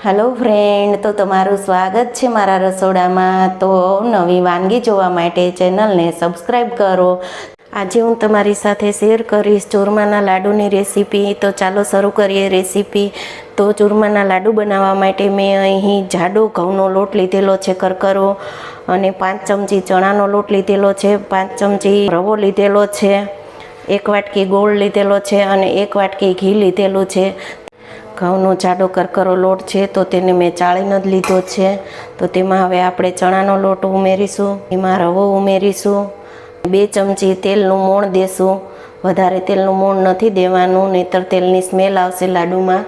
Hello friend, તો તમારું સ્વાગત છે મારા રસોડામાં। તો નવી વાનગી જોવા માટે ચેનલને સબસ્ક્રાઈબ કરો। આજે હું તમારી સાથે શેર કરીશ ચૂરમાના લાડુની રેસીપી। તો ચાલો શરૂ કરીએ રેસીપી। તો ચૂરમાના લાડુ બનાવવા માટે મેં અહીં જાડો ઘઉંનો લોટ લીધેલો છે કરકરો, અને 5 ચમચી ચણાનો લોટ લીધેલો છે, 5 ચમચી રવો લીધેલો છે, 1 વાટકી ગોળ લીધેલો છે અને 1 વાટકી ઘી લીધેલું છે। ઘઉંનો જાડો કરકરો લોટ છે તો તેને મેં ચાળીને જ લીધો છે। તો તેમાં હવે આપણે ચણાનો લોટ ઉમેરીશું, એમાં રવો ઉમેરીશું, 2 ચમચી તેલનું મોણ દેશું। વધારે તેલનું મોણ નથી દેવાનું, નહીંતર તેલની સ્મેલ આવશે લાડુમાં।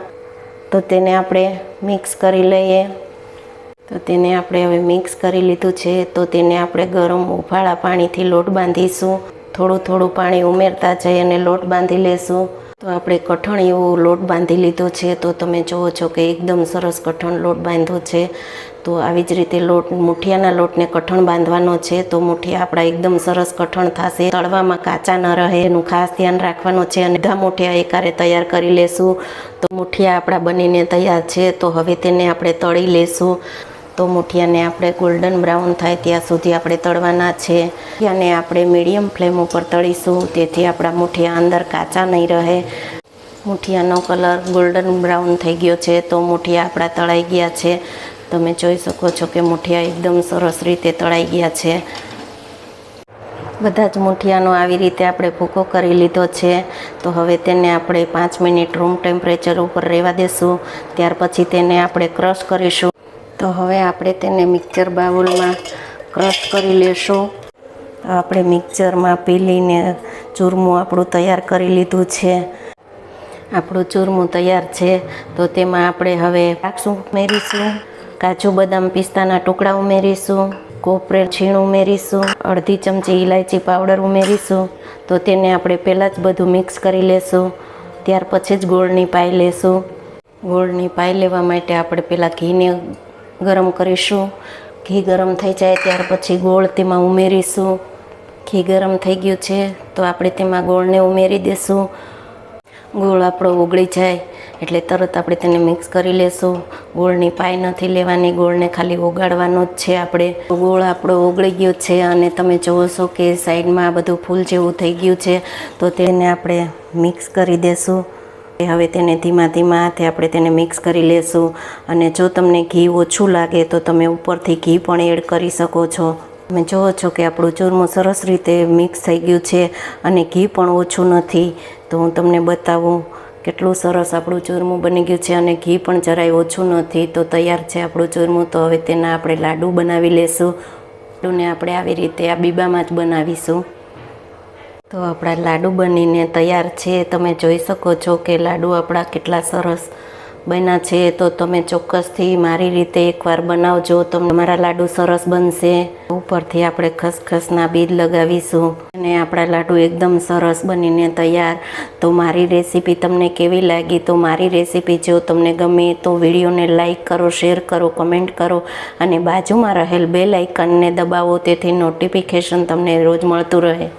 તો તેને આપણે મિક્સ કરી લઈએ। તો તેને આપણે હવે મિક્સ કરી લીધું છે। તો તેને આપણે ગરમ ઉફાળા પાણીથી લોટ બાંધીશું। થોડું થોડું પાણી ઉમેરતા જઈ અને લોટ બાંધી લેશું। તો આપણે કઠણ એવો લોટ બાંધી લીધો છે। તો તમે જુઓ છો કે એકદમ સરસ કઠણ લોટ બાંધ્યો છે। તો આવી જ રીતે મુઠિયાના લોટને કઠણ બાંધવાનો છે। તો મુઠિયા આપણા એકદમ સરસ કઠણ થશે, તળવામાં કાચા ન રહે એનું ખાસ ધ્યાન રાખવાનું છે। અને બધા મુઠિયા એકારે તૈયાર કરી લેશું। તો મુઠિયા આપણા બનીને તૈયાર છે। તો હવે તેને આપણે તળી લેશું। તો મુઠિયાને આપણે ગોલ્ડન બ્રાઉન થાય ત્યાં સુધી આપણે તળવાના છે। મુઠિયાને આપણે મીડિયમ ફ્લેમ ઉપર તળીશું, તેથી આપણા મુઠિયા અંદર કાચા નહીં રહે। મુઠિયાનો કલર ગોલ્ડન બ્રાઉન થઈ ગયો છે। તો મુઠિયા આપણા તળાઈ ગયા છે। તમે જોઈ શકો છો કે મુઠિયા એકદમ સરસ રીતે તળાઈ ગયા છે। બધા જ મુઠિયાનો આવી રીતે આપણે ભૂકો કરી લીધો છે। તો હવે તેને આપણે 5 મિનિટ રૂમ ટેમ્પરેચર ઉપર રહેવા દેશું, ત્યાર પછી તેને આપણે ક્રશ કરીશું। તો હવે આપણે તેને મિક્સર બાઉલમાં ક્રશ કરી લેશું। તો આપણે મિક્સરમાં પીલીને ચૂરમું આપણું તૈયાર કરી લીધું છે। આપણું ચૂરમું તૈયાર છે। તો તેમાં આપણે હવે દ્રાક્ષ ઉમેરીશું, કાજુ બદામ પિસ્તાના ટુકડા ઉમેરીશું, કોપરેલ છીણ ઉમેરીશું, અડધી ચમચી ઇલાયચી પાવડર ઉમેરીશું। તો તેને આપણે પહેલાં જ બધું મિક્સ કરી લેશું, ત્યાર પછી જ ગોળની પાઈ લેશું। ગોળની પાઈ લેવા માટે આપણે પહેલાં ઘીને ગરમ કરીશું। ઘી ગરમ થઈ જાય ત્યાર પછી ગોળ તેમાં ઉમેરીશું। ઘી ગરમ થઈ ગયું છે તો આપણે તેમાં ગોળને ઉમેરી દઈશું। ગોળ આપણો ઓગળી જાય એટલે તરત આપણે તેને મિક્સ કરી લેશું। ગોળની પાઈ નથી લેવાની, ગોળને ખાલી ઓગાળવાનો જ છે આપણે। ગોળ આપણો ઓગળી ગયો છે અને તમે જુઓ છો કે સાઈડમાં આ બધું ફૂલ જેવું થઈ ગયું છે। તો તેને આપણે મિક્સ કરી દેશું। હવે તેને ધીમા ધીમા હાથે આપણે તેને મિક્સ કરી લેશું। અને જો તમને ઘી ઓછું લાગે તો તમે ઉપરથી ઘી પણ એડ કરી શકો છો। તમે જુઓ છો કે આપણું ચૂરમું સરસ રીતે મિક્સ થઈ ગયું છે અને ઘી પણ ઓછું નથી। તો હું તમને બતાવું કેટલું સરસ આપણું ચૂરમું બની ગયું છે અને ઘી પણ જરાય ઓછું નથી। તો તૈયાર છે આપણું ચૂરમું। તો હવે તેના આપણે લાડુ બનાવી લેશું। લાડુને આપણે આવી રીતે આ બીબામાં જ બનાવીશું। તો આપણા લાડુ બનીને તૈયાર છે। તમે જોઈ શકો છો કે લાડુ આપણા કેટલા સરસ બન્યા છે। તો તમે ચોક્કસથી મારી રીતે એકવાર બનાવજો, તો તમારા લાડુ સરસ બનશે। ઉપરથી આપણે ખસખસના બીજ લગાવીશું અને આપણા લાડુ એકદમ સરસ બનીને તૈયાર। તો મારી રેસીપી તમને કેવી લાગી? તો મારી રેસીપી જો તમને ગમે તો વિડીયોને લાઈક કરો, શેર કરો, કમેન્ટ કરો અને બાજુમાં રહેલ બેલ આઇકનને દબાવો, તેથી નોટિફિકેશન તમને રોજ મળતું રહે।